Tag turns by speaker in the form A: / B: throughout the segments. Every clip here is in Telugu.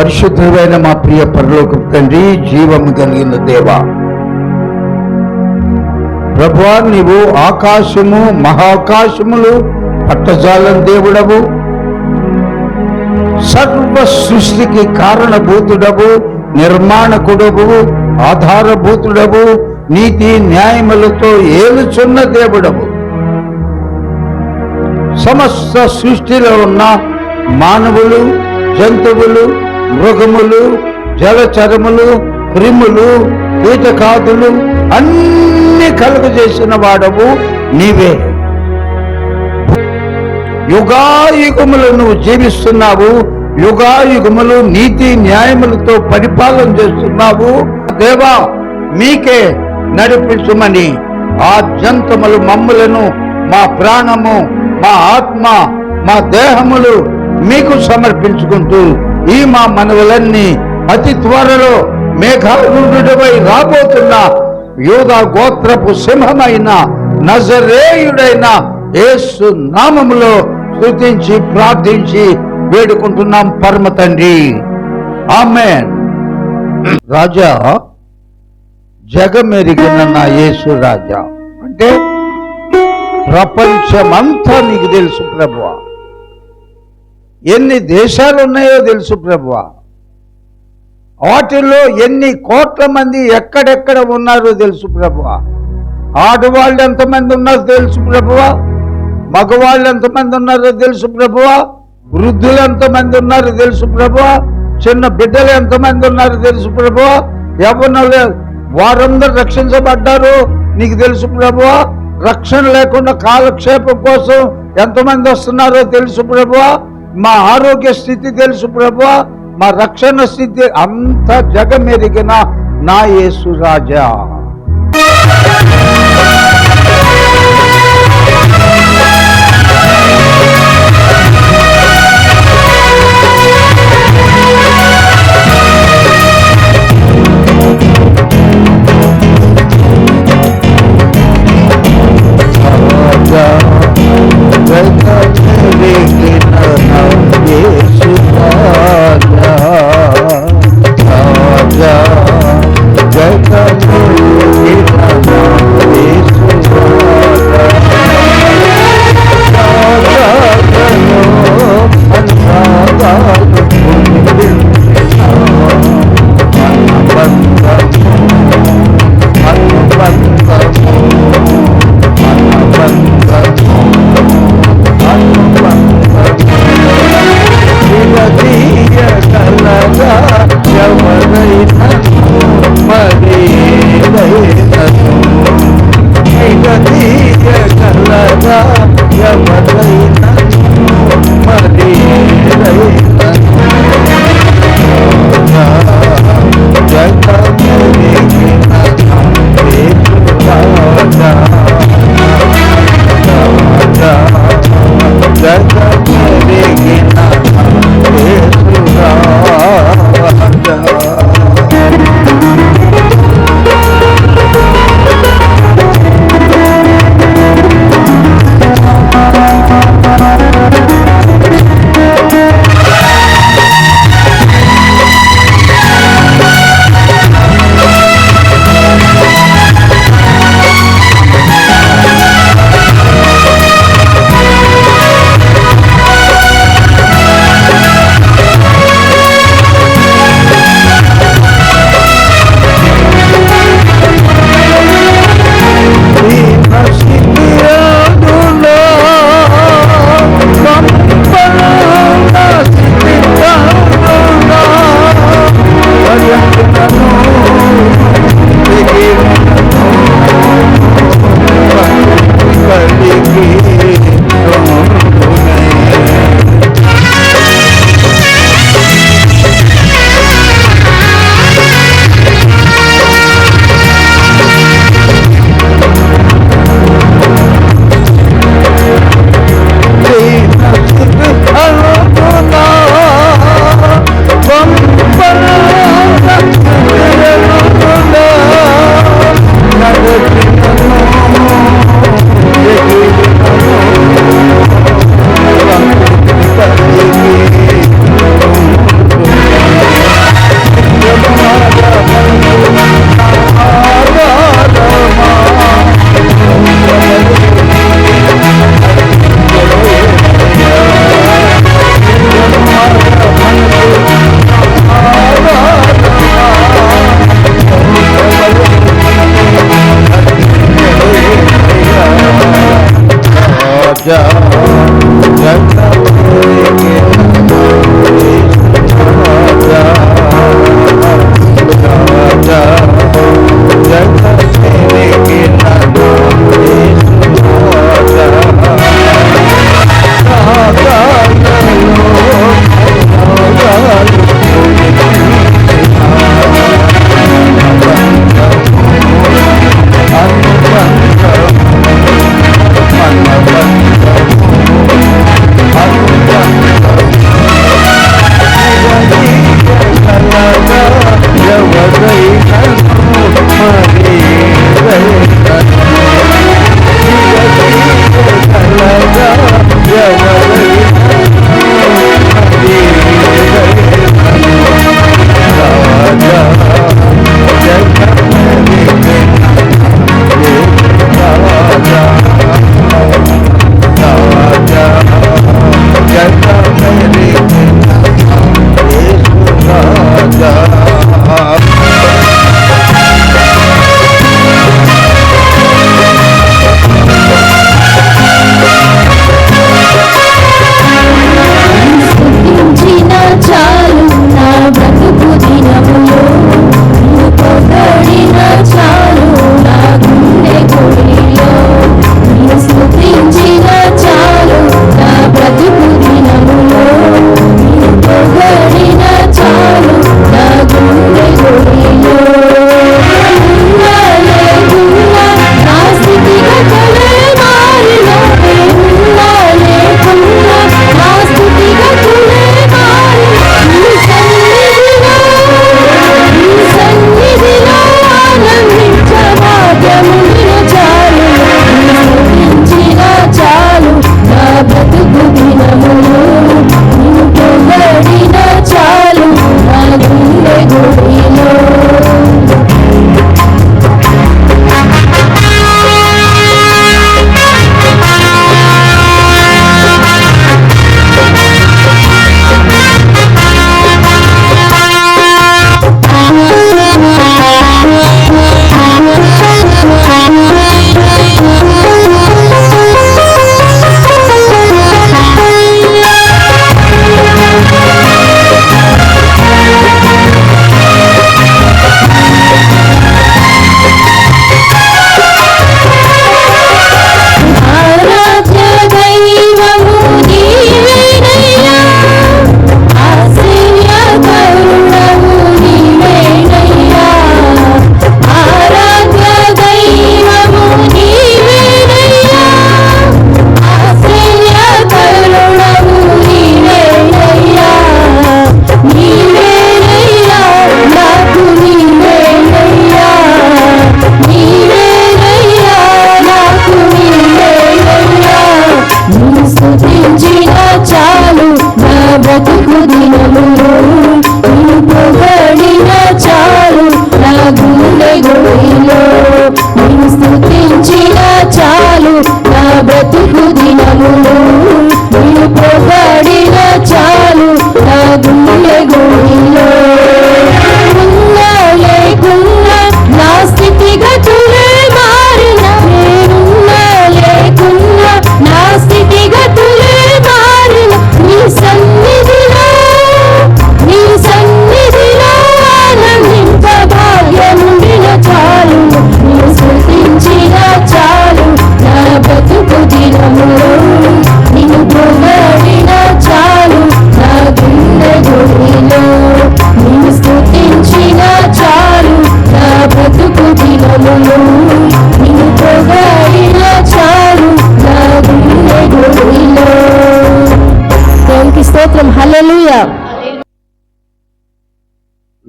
A: పరిశుద్ధమైన మా ప్రియ పరలోకపు తండ్రి, జీవము కలిగిన దేవా, ప్రభువా, నీవు ఆకాశము మహాకాశములు పట్టజాలం దేవుడవు, సర్వ సృష్టికి కారణభూతుడవు, నిర్మాణకుడవు, ఆధారభూతుడవు, నీతి న్యాయములతో ఏలుచున్న దేవుడవు. సమస్త సృష్టిలో ఉన్న మానవులు, జంతువులు, మృగములు, జలచరములు, క్రిములు, కీటకాదులు అన్ని కలుగజేసిన వాడవు నీవే. యుగాయుగములు నువ్వు జీవిస్తున్నావు, యుగాయుగములు నీతి న్యాయములతో పరిపాలన చేస్తున్నావు. దేవా, మీకే నడిపించుమని ఆ జంతువులు మమ్ములను, మా ప్రాణము, మా ఆత్మ, మా దేహములు మీకు సమర్పించుకుంటూ ఈ మా మనవులన్నీ అతి త్వరలో మేఘారూఢుడవై రాబోతున్న యూదా గోత్రపు సింహమైన నజరేయుడైన యేసు నామములో స్తుతించి ప్రార్థించి వేడుకుంటున్నాం పరమ తండ్రి, ఆమేన్. రాజా, జగమెరిగిన నా యేసు రాజా అంటే ప్రపంచమంతా నీకు తెలుసు ప్రభువా. ఎన్ని దేశాలు ఉన్నాయో తెలుసు ప్రభువా. వాటిల్లో ఎన్ని కోట్ల మంది ఎక్కడెక్కడ ఉన్నారో తెలుసు ప్రభువా. ఆడవాళ్ళు ఎంతమంది ఉన్నారో తెలుసు ప్రభువా. మగవాళ్ళు ఎంతమంది ఉన్నారో తెలుసు ప్రభువా. వృద్ధులు ఎంతమంది ఉన్నారో తెలుసు ప్రభువా. చిన్న బిడ్డలు ఎంతమంది ఉన్నారో తెలుసు ప్రభువా. యవ్వనులు వారందరూ రక్షించబడ్డారు నీకు తెలుసు ప్రభువా. రక్షణ లేకుండా కాలక్షేపం కోసం ఎంతమంది వస్తున్నారో తెలుసు ప్రభువా. మా ఆరోగ్య స్థితి తెలుసు ప్రభువా. మా రక్షణ స్థితి అంత జగమెరిగిన నా యేసు రాజా.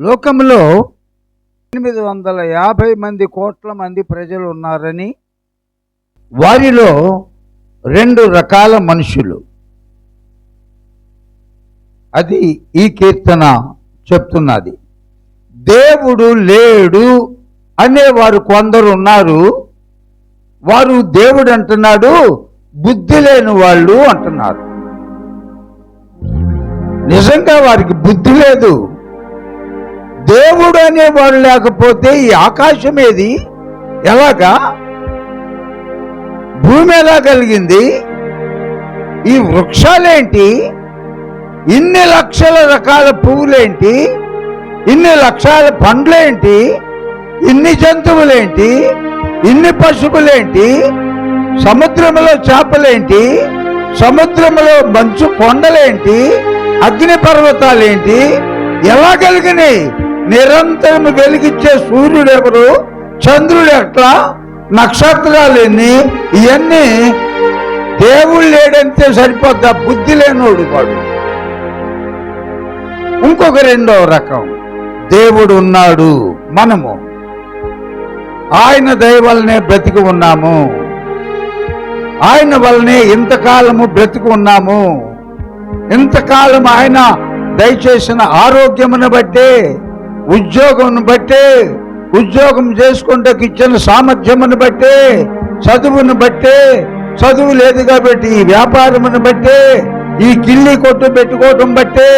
A: లోకంలో 850 కోట్ల మంది ప్రజలు ఉన్నారని, వారిలో 2 రకాల మనుషులు, అది ఈ కీర్తన చెప్తున్నది. దేవుడు లేడు అనేవారు కొందరు ఉన్నారు. వారు దేవుడు అంటున్నాడు, బుద్ధి లేని వాళ్ళు అంటున్నారు. నిజంగా వారికి బుద్ధి లేదు. దేవుడు అనేవాడు లేకపోతే ఈ ఆకాశం ఏది, ఎలాగా, భూమి ఎలా కలిగింది, ఈ వృక్షాలేంటి, ఇన్ని లక్షల రకాల పువ్వులేంటి, ఇన్ని లక్షల పండ్లేంటి, ఇన్ని జంతువులేంటి, ఇన్ని పశువులేంటి, సముద్రంలో చేపలేంటి, సముద్రంలో మంచు కొండలేంటి, అగ్ని పర్వతాలేంటి, ఎలా కలిగినాయి? నిరంతరం వెలిగించే సూర్యుడు ఎవరు, చంద్రుడు ఎట్లా, నక్షత్రాలు ఎన్ని, ఇవన్నీ దేవుడు లేడంటే సరిపోద్దా? బుద్ధి లేనోడు వాడు. ఇంకొక 2వ రకం, దేవుడు ఉన్నాడు, మనము ఆయన దయ వల్లనే బ్రతికి ఉన్నాము, ఆయన వల్లనే ఇంతకాలము బ్రతికి ఉన్నాము, ఇంతకాలం ఆయన దయచేసిన ఆరోగ్యమును బట్టే, ఉద్యోగమును బట్టే, ఉద్యోగం చేసుకుంటే ఇచ్చిన సామర్థ్యమును బట్టే, చదువును బట్టే, చదువు లేదు కాబట్టి ఈ వ్యాపారమును బట్టే, ఈ కిల్లి కొట్టు పెట్టుకోవటం బట్టే,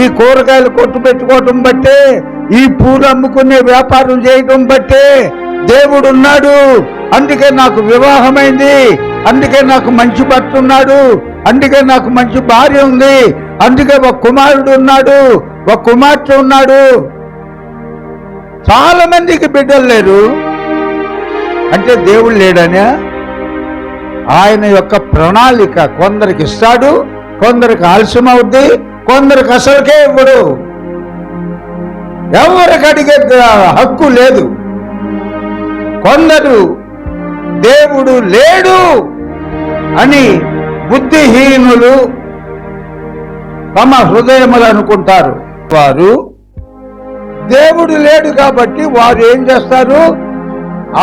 A: ఈ కూరగాయలు కొట్టు పెట్టుకోవటం బట్టే, ఈ పూలు అమ్ముకునే వ్యాపారం చేయటం బట్టే దేవుడు ఉన్నాడు. అందుకే నాకు వివాహమైంది, అందుకే నాకు మంచి భర్త ఉన్నాడు, అందుకే నాకు మంచి భార్య ఉంది, అందుకే ఒక కుమారుడు ఉన్నాడు, ఒక కుమార్తె ఉన్నాడు. చాలా మందికి బిడ్డలు లేరు అంటే దేవుడు లేడనే. ఆయన యొక్క ప్రణాళిక కొందరికి ఇస్తాడు, కొందరికి ఆలస్యం అవుద్ది, కొందరికి అసలుకే ఇవ్వడు. ఎవరికి అడిగే హక్కు లేదు. కొందరు దేవుడు లేడు అని బుద్ధిహీనులు తమ హృదయములు అనుకుంటారు. వారు దేవుడు లేడు కాబట్టి వారు ఏం చేస్తారు?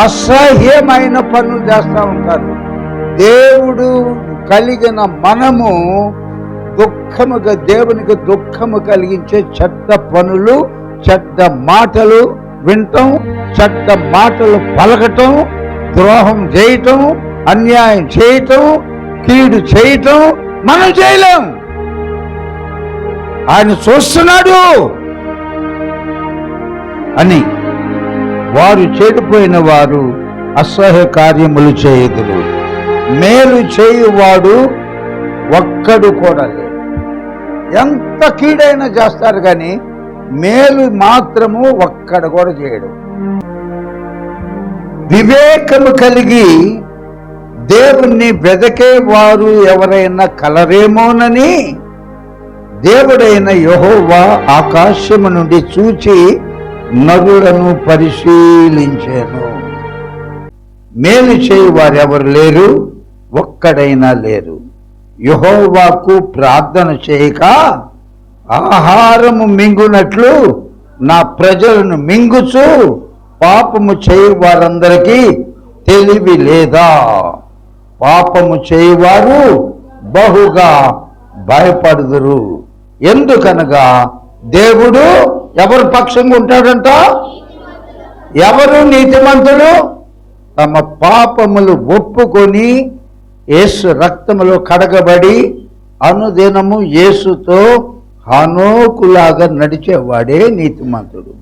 A: అసహ్యమైన పనులు చేస్తూ ఉంటారు. దేవుడు కలిగిన మనము దుఃఖముగా, దేవునికి దుఃఖము కలిగించే చెడ్డ పనులు, చెడ్డ మాటలు వినటం, చెడ్డ మాటలు పలకటం, ద్రోహం చేయటం, అన్యాయం చేయటం, కీడు చేయటం మనం చేయలేం. ఆయన చూస్తున్నాడు అని వారు చెడిపోయిన వారు అసహ్య కార్యములు చేయుదురు. మేలు చేయువాడు ఒక్కడు కూడా లేడు. ఎంత కీడైనా చేస్తారు కానీ మేలు మాత్రము ఒక్కడు కూడా చేయడు. వివేకము కలిగి దేవుణ్ణి వెదకే వారు ఎవరైనా కలరేమోనని దేవుడైన యెహోవా ఆకాశము నుండి చూచి నరులను పరిశీలించాను. మేలు చేయి వారెవరు లేరు, ఒక్కడైనా లేరు. యెహోవాకు ప్రార్థన చేయక ఆహారము మింగునట్లు నా ప్రజలను మింగుచు పాపము చేయి వారందరికీ తెలివి లేదా? పాపము చేయువారు బహుగా భయపడుదురు. ఎందుకనగా దేవుడు ఎవరు పక్షంగా ఉంటాడంట? ఎవరు నీతిమంతులు? తమ పాపములు ఒప్పుకొని యేసు రక్తములో కడగబడి అనుదినము యేసుతో హనోకులాగా నడిచేవాడే నీతిమంతుడు.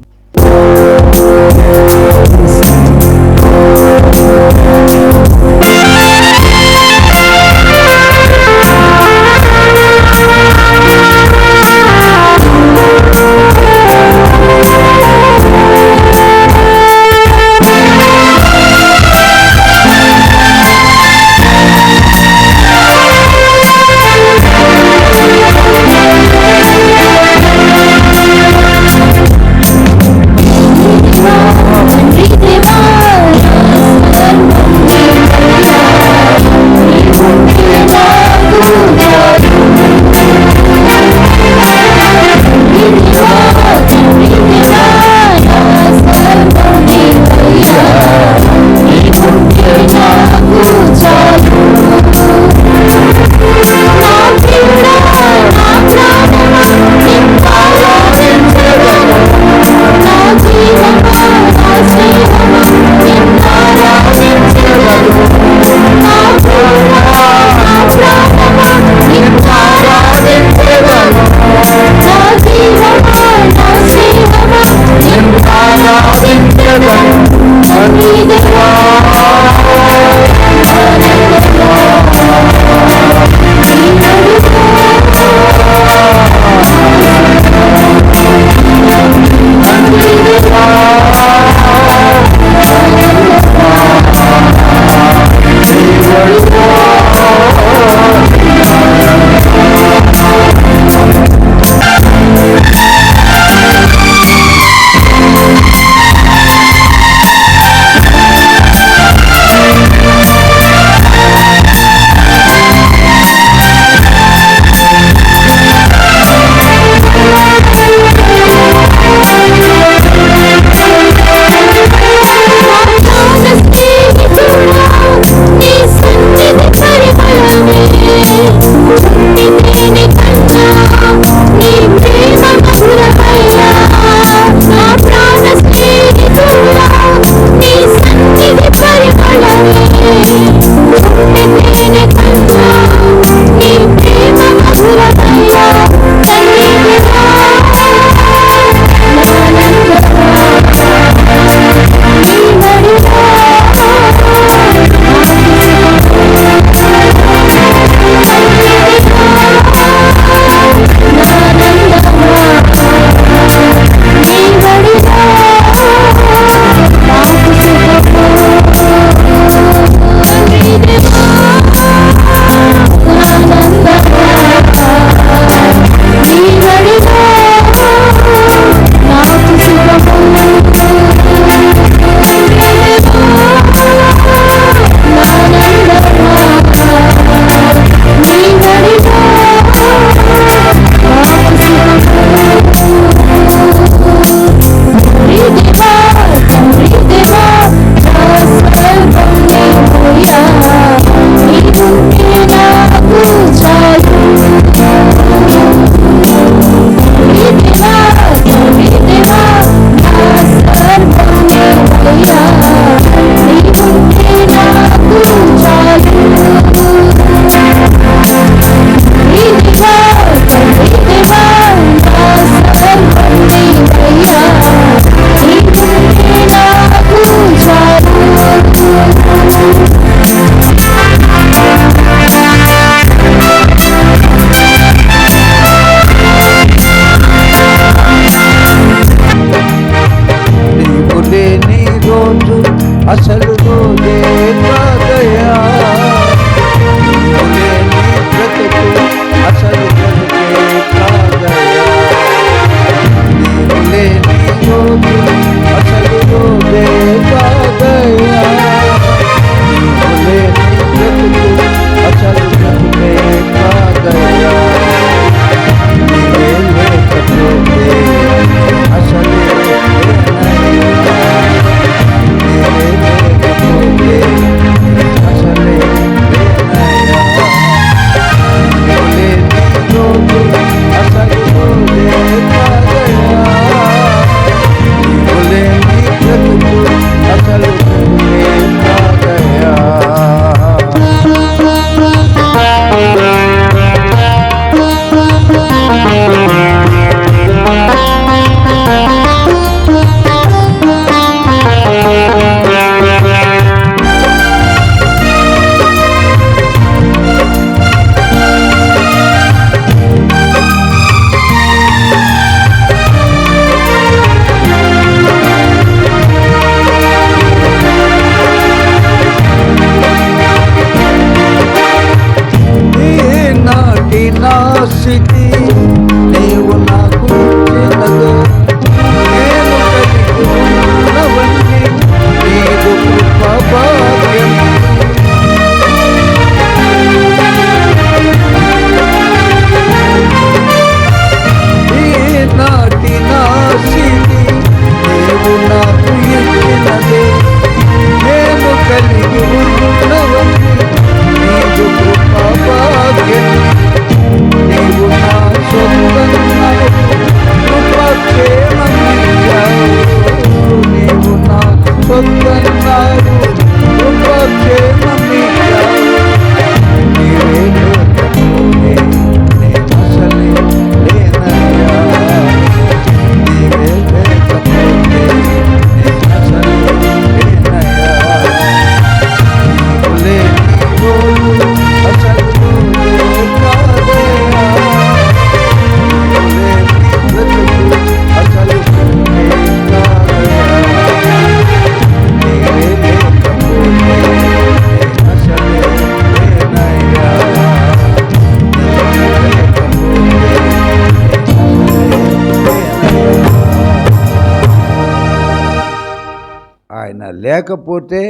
A: ఆయన లేకపోతే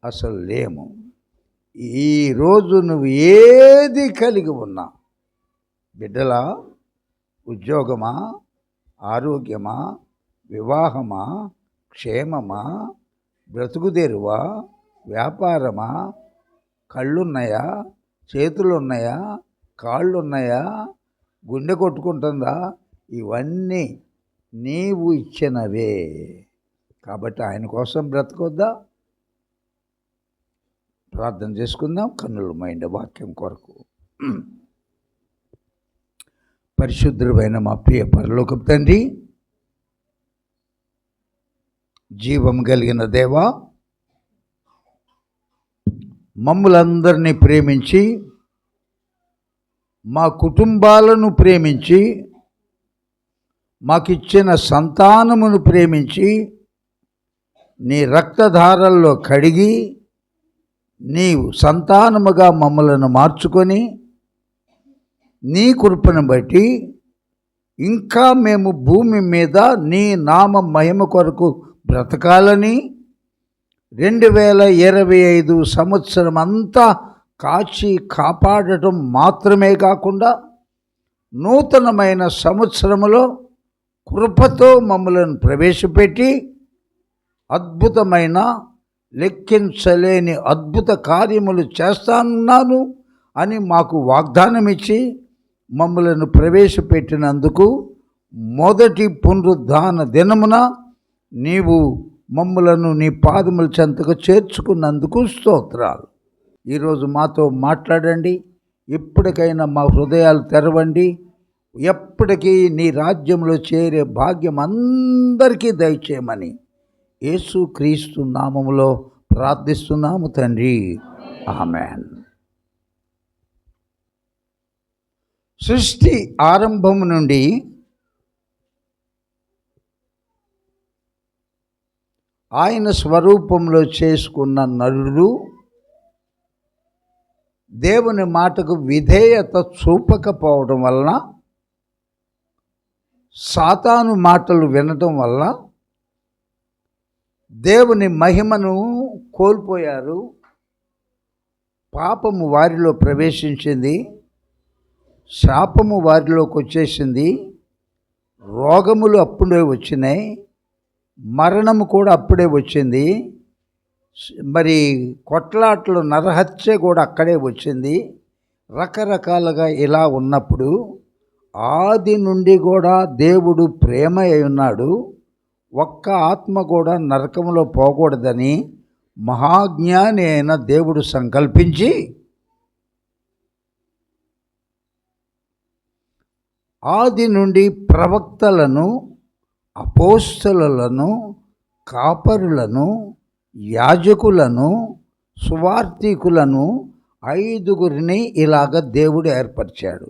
A: అసలు లేము. ఈరోజు నువ్వు ఏది కలిగి ఉన్నా, బిడ్డలా, ఉద్యోగమా, ఆరోగ్యమా, వివాహమా, క్షేమమా, బ్రతుకుదెరువా, వ్యాపారమా, కళ్ళున్నాయా, చేతులున్నాయా, కాళ్ళున్నాయా, గుండె కొట్టుకుంటుందా, ఇవన్నీ నీవు ఇచ్చినవే. కాబట్టి ఆయన కోసం బ్రతకొద్దా? ప్రార్థన చేసుకుందాం. కన్నుల మైండ్ వాక్యం కొరకు. పరిశుద్ధుడైన మా ప్రియ పరలోకపు తండ్రి, జీవం కలిగిన దేవా, మమ్ములందరినీ ప్రేమించి, మా కుటుంబాలను ప్రేమించి, మాకిచ్చిన సంతానమును ప్రేమించి, నీ రక్తధారల్లో కడిగి, నీవు సంతానముగా మమ్మలను మార్చుకొని, నీ కృపను బట్టి ఇంకా మేము భూమి మీద నీ నామ మహిమ కొరకు బ్రతకాలని 2025 సంవత్సరం అంతా కాచి కాపాడటం మాత్రమే కాకుండా, నూతనమైన సంవత్సరములో కృపతో మమ్మలను ప్రవేశపెట్టి అద్భుతమైన, లెక్కించలేని అద్భుత కార్యములు చేస్తానున్నాను అని మాకు వాగ్దానం ఇచ్చి మమ్మలను ప్రవేశపెట్టినందుకు, మొదటి పునరుద్ధాన దినమున నీవు మమ్మలను నీ పాదముల చెంతకు చేర్చుకున్నందుకు స్తోత్రాలు. ఈరోజు మాతో మాట్లాడండి. ఇప్పటికైనా మా హృదయాలు తెరవండి. ఎప్పటికీ నీ రాజ్యంలో చేరే భాగ్యం అందరికీ దయచేయమని యేసుక్రీస్తు నామములో ప్రార్థిస్తున్నాము తండ్రి. ఆమేన్. సృష్టి ఆరంభం నుండి ఆయన స్వరూపంలో చేసుకున్న నరుడు దేవుని మాటకు విధేయత చూపకపోవడం వలన, సాతాను మాటలు వినటం వల్ల దేవుని మహిమను కోల్పోయారు. పాపము వారిలో ప్రవేశించింది, శాపము వారిలోకి వచ్చేసింది, రోగములు అప్పుడే వచ్చినాయి, మరణము కూడా అప్పుడే వచ్చింది, మరి కొట్లాట్లు, నరహత్య కూడా అక్కడే వచ్చింది. రకరకాలుగా ఇలా ఉన్నప్పుడు ఆది నుండి కూడా దేవుడు ప్రేమ అయి ఉన్నాడు. ఒక్క ఆత్మ కూడా నరకంలో పోకూడదని మహాజ్ఞాని అయిన దేవుడు సంకల్పించి ఆది నుండి ప్రవక్తలను, అపోస్తలులను, కాపరులను, యాజకులను, సువార్తికులను 5గురిని ఇలాగ దేవుడు ఏర్పరిచాడు.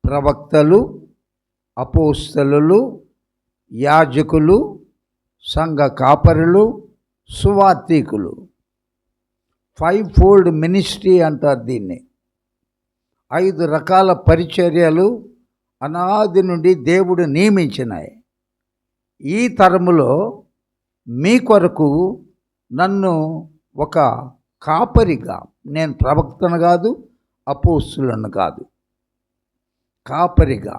A: ప్రవక్తలు, అపోస్తలులు, యాజకులు, సంఘ కాపరులు, సువార్తికులు. 5-fold మినిస్ట్రీ అంటారు దీన్ని. 5 రకాల పరిచర్యలు అనాది నుండి దేవుడు నియమించినాయి. ఈ తరములో మీ కొరకు నన్ను ఒక కాపరిగా, నేను ప్రవక్తను కాదు, అపోస్తులను కాదు, కాపరిగా,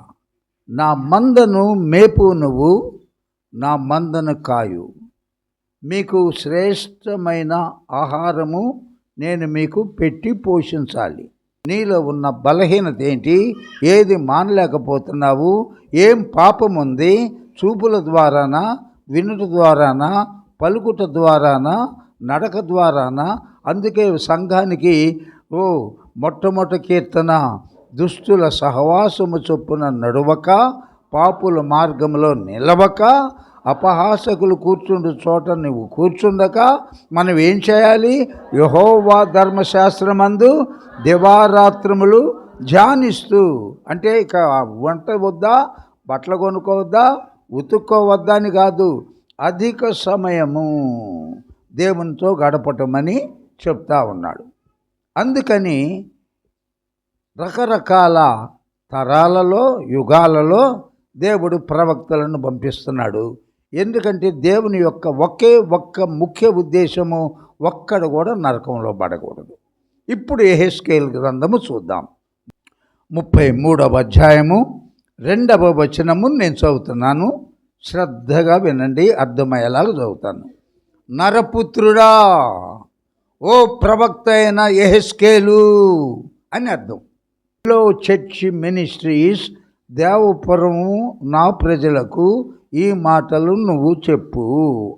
A: నా మందను మేపు, నువ్వు నా మందను కాయు, మీకు శ్రేష్టమైన ఆహారము నేను మీకు పెట్టి పోషించాలి. నీలో ఉన్న బలహీనత ఏంటి? ఏది మానలేకపోతున్నావు? ఏం పాపం ఉంది? చూపుల ద్వారానా, వినుట ద్వారానా, పలుకుట ద్వారానా, నడక ద్వారానా? అందుకే సంఘానికి మొట్టమొదటి కీర్తన, దుష్టుల సహవాసము చొప్పున నడువక, పాపుల మార్గంలో నిలవక, అపహాసకులు కూర్చుండు చోట నువ్వు కూర్చుండక మనం ఏం చేయాలి? యెహోవా ధర్మశాస్త్రమందు దివారాత్రములు ధ్యానిస్తూ, అంటే ఇక వంట వద్దా, బట్టలు కొనుక్కోవద్దా, ఉతుక్కోవద్దా అని కాదు, అధిక సమయము దేవునితో గడపటమని చెప్తా ఉన్నాడు. అందుకని రకరకాల తరాలలో, యుగాలలో దేవుడు ప్రవక్తలను పంపిస్తున్నాడు. ఎందుకంటే దేవుని యొక్క ఒకే ఒక్క ముఖ్య ఉద్దేశము, ఒక్కడు కూడా నరకంలో పడకూడదు. ఇప్పుడు యెహెజ్కేలు గ్రంథము చూద్దాం. 33వ అధ్యాయము 2వ వచనము నేను చదువుతున్నాను. శ్రద్ధగా వినండి, అర్థమయ్యేలాగా చదువుతాను. నరపుత్రుడా, ఓ ప్రవక్త అయిన యెహెజ్కేలు అని అర్థం. చర్చ్ మినిస్ట్రీస్ దేవపురము నా ప్రజలకు ఈ మాటలు నువ్వు చెప్పు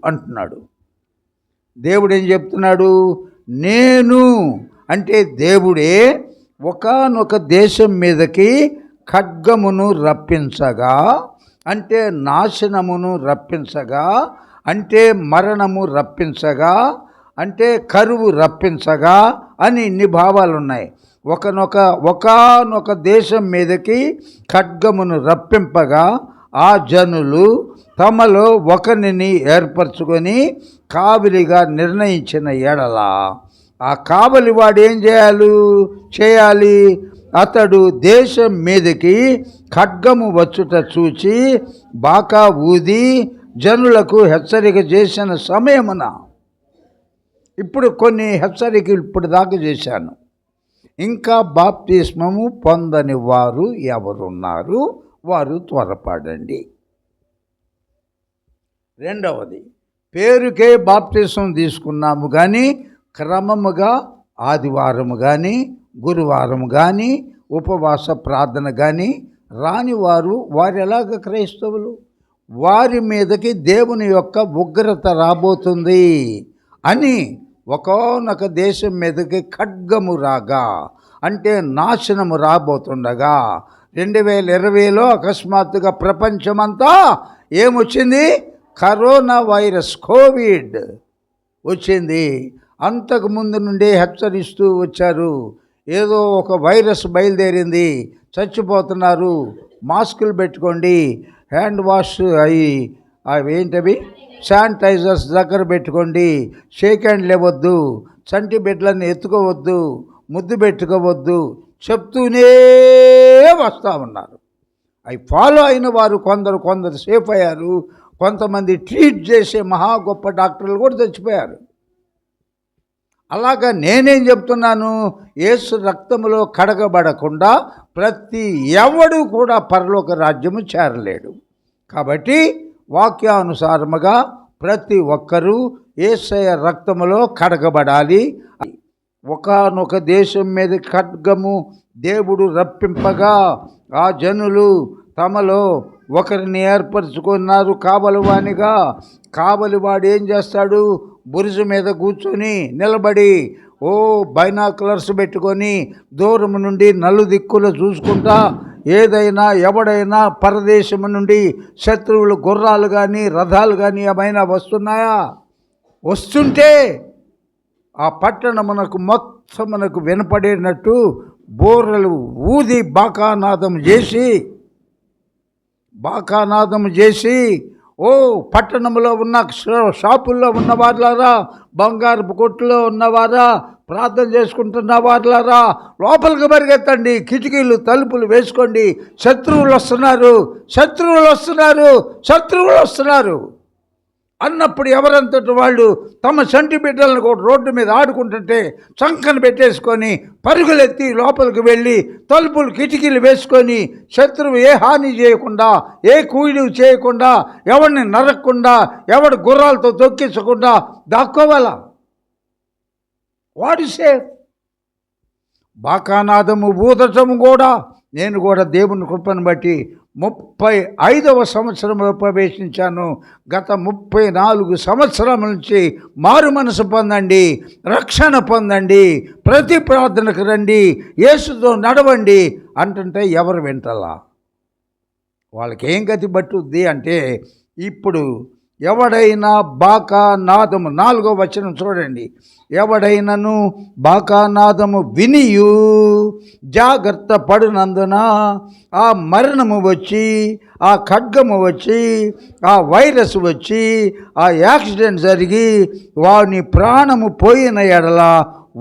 A: అంటున్నాడు. దేవుడు ఏం చెప్తున్నాడు? నేను అంటే దేవుడే ఒకానొక దేశం మీదకి ఖడ్గమును రప్పించగా, అంటే నాశనమును రప్పించగా, అంటే మరణము రప్పించగా, అంటే కరువు రప్పించగా అని ఇన్ని భావాలు ఉన్నాయి. ఒకానొక దేశం మీదకి ఖడ్గమును రప్పింపగా ఆ జనులు తమలో ఒకరిని ఏర్పరచుకొని కావలిగా నిర్ణయించిన ఎడల ఆ కావలి వాడు ఏం చేయాలి? అతడు దేశం మీదకి ఖడ్గము వచ్చుట చూచి బాకా ఊది జనులకు హెచ్చరిక చేసిన సమయమున, ఇప్పుడు కొన్ని హెచ్చరికలు ఇప్పుడు దాకా చేశాను, ఇంకా బాప్తిస్మము పొందని వారు ఎవరున్నారు? వారు త్వరపడండి. రెండవది, పేరుకే బాప్తిస్మం తీసుకున్నాము కానీ క్రమముగా ఆదివారము కానీ గురువారం కానీ ఉపవాస ప్రార్థన కానీ రాని వారు ఎలాగ క్రైస్తవులు? వారి మీదకి దేవుని యొక్క ఉగ్రత రాబోతుంది అని ఒకానొక దేశం మీదకి ఖడ్గము రాగా, అంటే నాశనము రాబోతుండగా 2020లో అకస్మాత్తుగా ప్రపంచమంతా ఏమొచ్చింది? కరోనా వైరస్, కోవిడ్ వచ్చింది. అంతకుముందు నుండే హెచ్చరిస్తూ వచ్చారు, ఏదో ఒక వైరస్ బయలుదేరింది, చచ్చిపోతున్నారు, మాస్కులు పెట్టుకోండి, హ్యాండ్ వాష్ అవేంటవి శానిటైజర్స్ దగ్గర పెట్టుకోండి, షేక్ హ్యాండ్లు ఇవ్వద్దు, చంటి బిడ్డలను ఎత్తుకోవద్దు, ముద్దు పెట్టుకోవద్దు చెప్తూనే వస్తూ ఉన్నారు. అవి ఫాలో అయిన వారు కొందరు సేఫ్ అయ్యారు. కొంతమంది ట్రీట్ చేసే మహా గొప్ప డాక్టర్లు కూడా చచ్చిపోయారు. అలాగా నేనేం చెప్తున్నాను? యేసు రక్తములో కడగబడకుండా ప్రతి ఎవడు కూడా పరలోక రాజ్యము చేరలేడు. కాబట్టి వాక్యానుసారముగా ప్రతి ఒక్కరూ యేసయ్య రక్తములో కడగబడాలి. ఒకానొక దేశం మీద ఖడ్గము దేవుడు రప్పింపగా ఆ జనులు తమలో ఒకరిని ఏర్పరచుకున్నారు కావలివానిగా. కావలివాడు ఏం చేస్తాడు? బురుజు మీద కూర్చొని నిలబడి బైనాకులర్స్ పెట్టుకొని దూరం నుండి నలుదిక్కులు చూసుకుంటా, ఏదైనా ఎవడైనా పరదేశం నుండి శత్రువులు గుర్రాలు కానీ రథాలు కానీ ఏమైనా వస్తున్నాయా? వస్తుంటే ఆ పట్టణమునకు మొత్తమునకు వినపడేటట్టు బోర్రలు ఊది బాకానాదం చేసి పట్టణంలో ఉన్న షాపుల్లో ఉన్నవారులారా, బంగారపు కొట్టులో ఉన్నవారా, ప్రార్థన చేసుకుంటున్న వారులారా, లోపలికి పరిగెత్తండి, కిటికీలు తలుపులు వేసుకోండి, శత్రువులు వస్తున్నారు అన్నప్పుడు ఎవరంతటి వాళ్ళు తమ చంటి బిడ్డలను కూడా రోడ్డు మీద ఆడుకుంటుంటే చంకను పెట్టేసుకొని పరుగులెత్తి లోపలికి వెళ్ళి తలుపులు కిటికీలు వేసుకొని శత్రువు ఏ హాని చేయకుండా, ఏ కూయిలు చేయకుండా, ఎవరిని నరకకుండా, ఎవడు గుర్రాలతో తొక్కించకుండా దాక్కోవాలా? What is safe? బాకానాదము ఊదటము కూడా నేను కూడా దేవుని కృపను బట్టి 35వ సంవత్సరంలో ప్రవేశించాను. గత 34 సంవత్సరాల నుంచి మారు మనసు పొందండి, రక్షణ పొందండి, ప్రతి ప్రార్థనకు రండి, యేసుతో నడవండి అంటుంటే ఎవరు వింటలా? వాళ్ళకి ఏం గతి పట్టుద్ది అంటే, ఇప్పుడు ఎవడైనా బాకానాదము 4వ వచనం చూడండి, ఎవడైనను బాకానాదము వినియు జాగ్రత్త పడినందున ఆ మరణము వచ్చి, ఆ ఖడ్గము వచ్చి, ఆ వైరస్ వచ్చి, ఆ యాక్సిడెంట్ జరిగి వాని ప్రాణము పోయిన ఎడల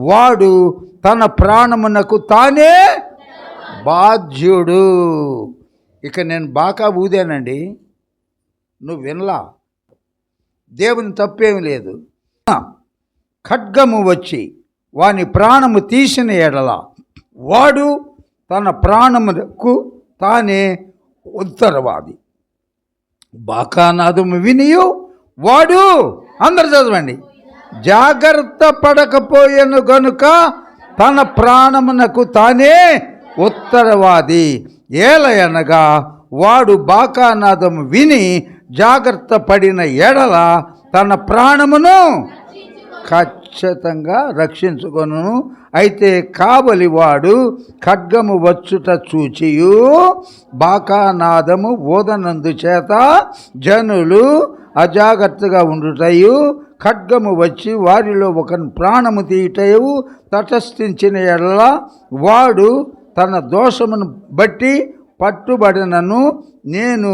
A: వాడు తన ప్రాణమునకు తానే బాధ్యుడు. ఇక నేను బాకా ఊదానండి, నువ్వు వినలా, దేవుని తప్పేమి లేదు. ఖడ్గము వచ్చి వాని ప్రాణము తీసిన ఎడల వాడు తన ప్రాణముకు తానే ఉత్తరవాది. బాకానాదము వినియు వాడు, అందరు చదవండి, జాగ్రత్త పడకపోయెను గనుక తన ప్రాణమునకు తానే ఉత్తరవాది. ఏలయనగా వాడు బాకానాదము విని జాగ్రత్త పడిన ఎడల తన ప్రాణమును ఖచ్చితంగా రక్షించుకొను. అయితే కావలివాడు ఖడ్గము వచ్చుట చూచియు బాకానాదము ఓదనందు చేత జనులు అజాగ్రత్తగా ఉండుటయు ఖడ్గము వచ్చి వారిలో ఒక ప్రాణము తీయటయు తటస్థించిన ఎడల వాడు తన దోషమును బట్టి పట్టుబడినను నేను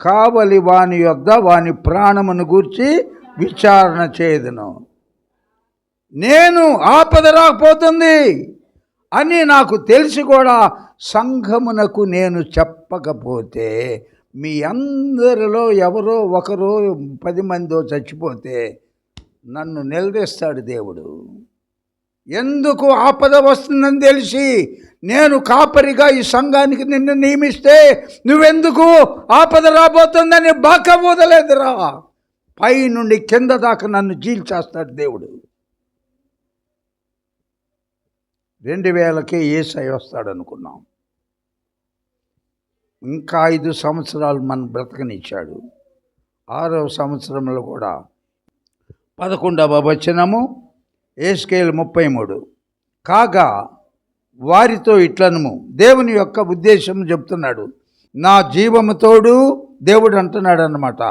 A: కావలి వాని యొద్ద వాని ప్రాణమును గూర్చి విచారణ చేయుదును. నేను ఆపద రాకపోతుంది అని నాకు తెలిసి కూడా సంఘమునకు నేను చెప్పకపోతే మీ అందరిలో ఎవరో ఒకరో 10 మందో చచ్చిపోతే నన్ను నిలదీస్తాడు దేవుడు. ఎందుకు ఆపద వస్తుందని తెలిసి నేను కాపరిగా ఈ సంఘానికి నిన్ను నియమిస్తే నువ్వెందుకు ఆపద రాబోతుందని బాక ఊదలేదురా. పై నుండి కింద దాకా నన్ను జీల్చేస్తాడు దేవుడు. 2000కే యేసయ్య వస్తాడు అనుకున్నాం. ఇంకా 5 సంవత్సరాలు మన బ్రతకనిచ్చాడు. 6వ సంవత్సరంలో కూడా 11వ వచనము యేస్కేలు 33. కాగా వారితో ఇట్లనము, దేవుని యొక్క ఉద్దేశం చెప్తున్నాడు. నా జీవము తోడు దేవుడు అంటున్నాడు అన్నమాట.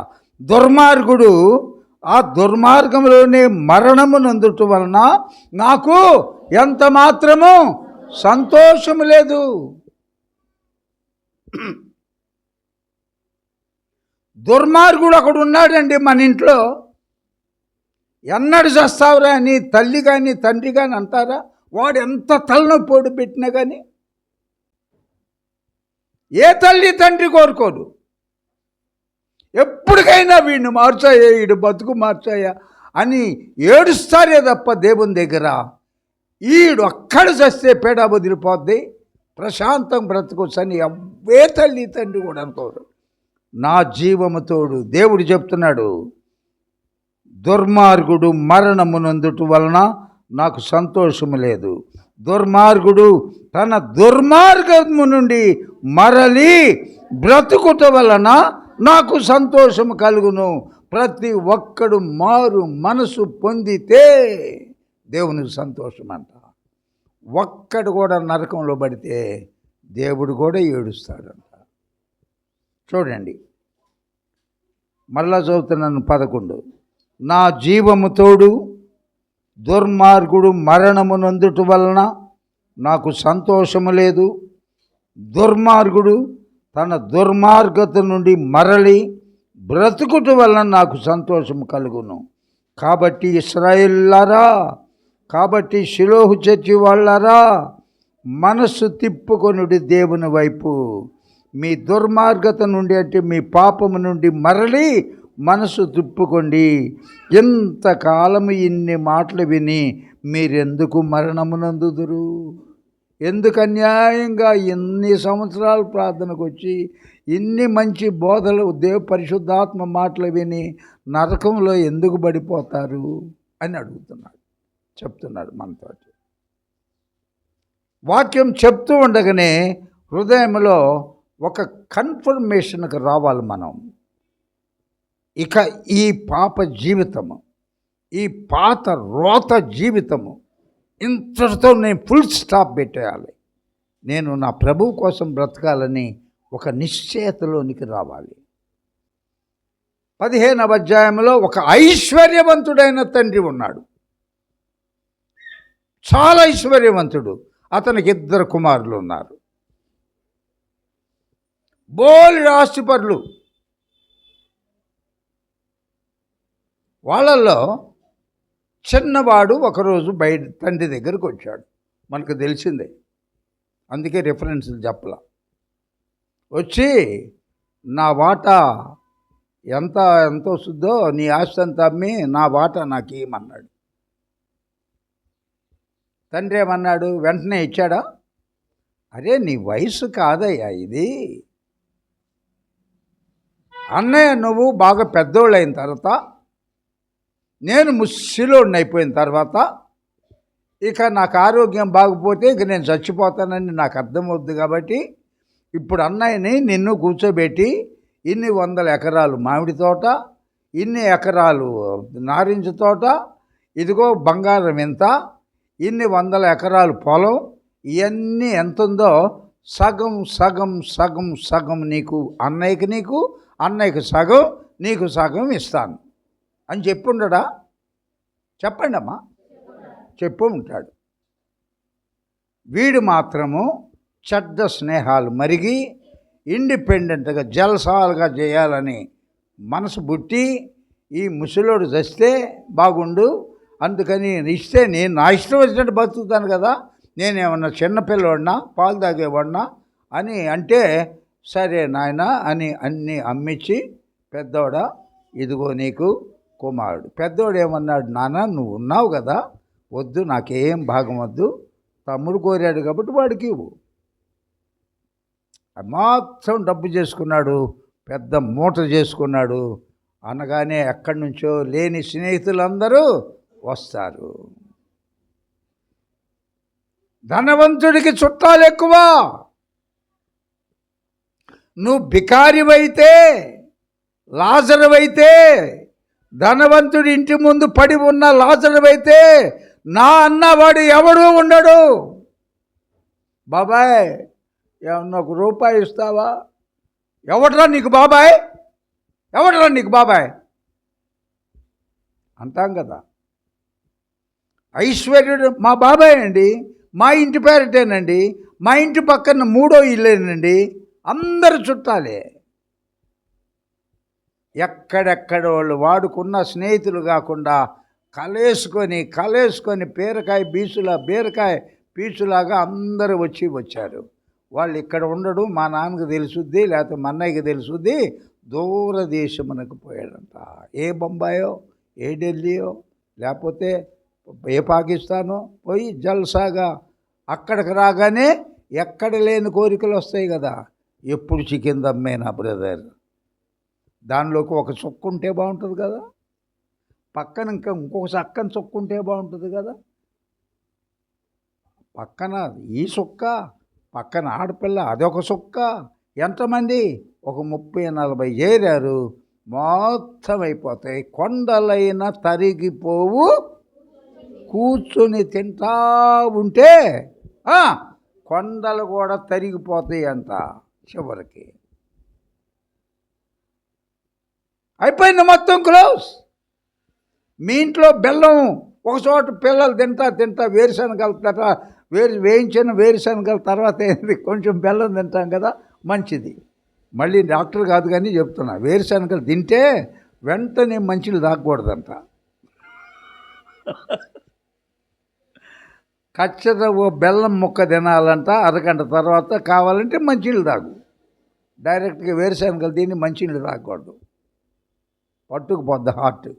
A: దుర్మార్గుడు ఆ దుర్మార్గంలోనే మరణము నందుట వలన నాకు ఎంత మాత్రము సంతోషము లేదు. దుర్మార్గుడు అక్కడ ఉన్నాడండి మన ఇంట్లో. ఎన్నడు చేస్తావురా అని తల్లి కానీ తండ్రి కానీ అంటారా? వాడు ఎంత తలనొప్పోడు పెట్టినా కానీ ఏ తల్లి తండ్రి కోరుకోడు. ఎప్పటికైనా వీడిని మార్చాయా, వీడు బతుకు మార్చాయా అని ఏడుస్తారే తప్ప దేవుని దగ్గర ఈడు అక్కడ చస్తే పేడ వదిలిపోద్ది, ప్రశాంతం బ్రతకొచ్చని ఏ తల్లి తండ్రి కూడా అనుకోరు. నా జీవము తోడు దేవుడు చెప్తున్నాడు, దుర్మార్గుడు మరణమునందుట వలన నాకు సంతోషము లేదు. దుర్మార్గుడు తన దుర్మార్గము నుండి మరలి బ్రతుకుట వలన నాకు సంతోషము కలుగును. ప్రతి ఒక్కడు మారు మనసు పొందితే దేవునికి సంతోషం అంట. ఒక్కడు కూడా నరకంలో పడితే దేవుడు కూడా ఏడుస్తాడంట. చూడండి, మళ్ళా చదువుతున్నాను 11. నా జీవము తోడు దుర్మార్గుడు మరణమునందుట వలన నాకు సంతోషము లేదు. దుర్మార్గుడు తన దుర్మార్గత నుండి మరలి బ్రతుకుట వలన నాకు సంతోషం కలుగును. కాబట్టి ఇశ్రాయేలులారా, కాబట్టి షిలోహు చర్చి వాళ్ళారా, మనస్సు తిప్పుకొనుడి దేవుని వైపు. మీ దుర్మార్గత నుండి అంటే మీ పాపము నుండి మరలి మనసు తిప్పుకోండి. ఎంతకాలము ఇన్ని మాటలు విని మీరెందుకు మరణమునందుదురు? ఎందుకు అన్యాయంగా ఇన్ని సంవత్సరాలు ప్రార్థనకు వచ్చి ఇన్ని మంచి బోధలు పరిశుద్ధాత్మ మాటలు విని నరకంలో ఎందుకు పడిపోతారు అని అడుగుతున్నాడు, చెప్తున్నాడు మనతో. వాక్యం చెప్తూ ఉండగానే హృదయంలో ఒక కన్ఫర్మేషన్కి రావాలి మనం. ఇక ఈ పాప జీవితము, ఈ పాత రోత జీవితము ఇంతటితో నేను ఫుల్ స్టాప్ పెట్టేయాలి. నేను నా ప్రభువు కోసం బ్రతకాలని ఒక నిశ్చయతలోనికి రావాలి. 15వ అధ్యాయంలో ఒక ఐశ్వర్యవంతుడైన తండ్రి ఉన్నాడు, చాలా ఐశ్వర్యవంతుడు. అతనికి 2 కుమారులు ఉన్నారు, బోలెడు ఆస్తిపరులు. వాళ్ళల్లో చిన్నవాడు ఒకరోజు బయట తండ్రి దగ్గరికి వచ్చాడు. మనకు తెలిసిందే, అందుకే రిఫరెన్స్లు చెప్పలా. వచ్చి నా వాటా ఎంత వస్తుందో నీ ఆస్తి అంతా అమ్మి నా వాటా నాకు ఇవ్వమన్నాడు. తండ్రి ఏమన్నాడు? వెంటనే ఇచ్చాడా? అరే నీ వయసు కాదయ్యా ఇది. అన్నయ్య నువ్వు బాగా పెద్దోళ్ళు అయిన తర్వాత, నేను ముసలోడిని అయిపోయిన తర్వాత, ఇక నాకు ఆరోగ్యం బాగపోతే ఇక నేను చచ్చిపోతానని నాకు అర్థమవుద్ది. కాబట్టి ఇప్పుడు అన్నయ్యని నిన్ను కూర్చోబెట్టి ఇన్ని 100 ఎకరాలు మామిడి తోట, ఇన్ని ఎకరాలు నారింజ తోట, ఇదిగో బంగారం ఎంత, ఇన్ని 100 ఎకరాలు పొలం, ఇవన్నీ ఎంత ఉందో సగం సగం సగం సగం నీకు అన్నయ్యకి సగం నీకు సగం ఇస్తాను అని చెప్పుండడా? చెప్పండి అమ్మా, చెప్పు ఉంటాడు. వీడు మాత్రము చెడ్డ స్నేహాలు మరిగి ఇండిపెండెంట్గా జల్సాలుగా చేయాలని మనసు పుట్టి, ఈ ముసలోడు చస్తే బాగుండు, అందుకని ఇస్తే నేను నా ఇష్టం వచ్చినట్టు బతుకుతాను కదా, నేనేమన్నా చిన్నపిల్లవాడినా పాలు తాగేవాడినా అని అంటే, సరే నాయన అని అన్నీ అమ్మించి, పెద్దోడా ఇదిగో నీకు కుమారుడు. పెద్దోడు ఏమన్నాడు? నాన్న నువ్వు ఉన్నావు కదా, వద్దు నాకేం భాగం వద్దు, తమ్ముడు కోరాడు కాబట్టి వాడికి ఇవ్వు. మొత్తం డబ్బు చేసుకున్నాడు, పెద్ద మూట చేసుకున్నాడు. అనగానే ఎక్కడి నుంచో లేని స్నేహితులందరూ వస్తారు. ధనవంతుడికి చుట్టాలు ఎక్కువ. నువ్వు బికారివైతే, లాజరువైతే, ధనవంతుడి ఇంటి ముందు పడి ఉన్న లాజరువైతే నా అన్నవాడు ఎవడూ ఉండడు. బాబాయ్ ఏమన్నా ₹1 ఇస్తావా? ఎవడరా నీకు బాబాయ్, ఎవడరా నీకు బాబాయ్ అంటాం కదా. ఐశ్వర్యుడు మా బాబాయ్ అండి, మా ఇంటి పేరటేనండి, మా ఇంటి పక్కన 3వ ఇల్లేనండి, అందరు చుట్టాలే. ఎక్కడెక్కడ వాళ్ళు వాడుకున్న స్నేహితులు కాకుండా కలేసుకొని బీరకాయ పీచులాగా అందరూ వచ్చారు. వాళ్ళు ఇక్కడ ఉండడు, మా నాన్నకు తెలుసుద్ది, లేకపోతే మా అన్నయ్యకి తెలుసుద్ది, దూరదేశమునకు పోయాడంట. ఏ బొంబాయో, ఏ ఢిల్లీయో, లేకపోతే ఏ పాకిస్తానో పోయి జల్సాగా అక్కడికి రాగానే ఎక్కడ లేని కోరికలు వస్తాయి కదా. ఎప్పుడు చికెన్ దమ్మేనా బ్రదర్, దానిలోకి ఒక చుక్క ఉంటే బాగుంటుంది కదా, పక్కన ఇంకొక చక్కని చుక్క ఉంటే బాగుంటుంది కదా. పక్కన ఈ చుక్క, పక్కన ఆడపిల్ల అదొక చుక్క. ఎంతమంది? ఒక 30-40 చేరారు, మొత్తం అయిపోతాయి. కొండలైన తరిగిపోవు, కూర్చొని తింటా ఉంటే కొండలు కూడా తరిగిపోతాయి అంట. చివరికి అయిపోయింది, మొత్తం క్లోజ్. మీ ఇంట్లో బెల్లం ఒక చోట పిల్లలు తింటా వేరుశనగలు వేయించిన వేరుశనగల తర్వాత ఏంది, కొంచెం బెల్లం తింటాం కదా, మంచిది. మళ్ళీ డాక్టర్ కాదు కానీ చెప్తున్నా, వేరుశనగలు తింటే వెంటనే మంచిలు తాగకూడదంట. ఖచ్చితంగా ఓ బెల్లం ముక్క తినాలంట, అరగంట తర్వాత కావాలంటే మంచినీళ్ళు తాగు. డైరెక్ట్గా వేరుశనగలు తిని మంచినీళ్ళు తాగకూడదు, పట్టుకుపోద్ది హార్ట్.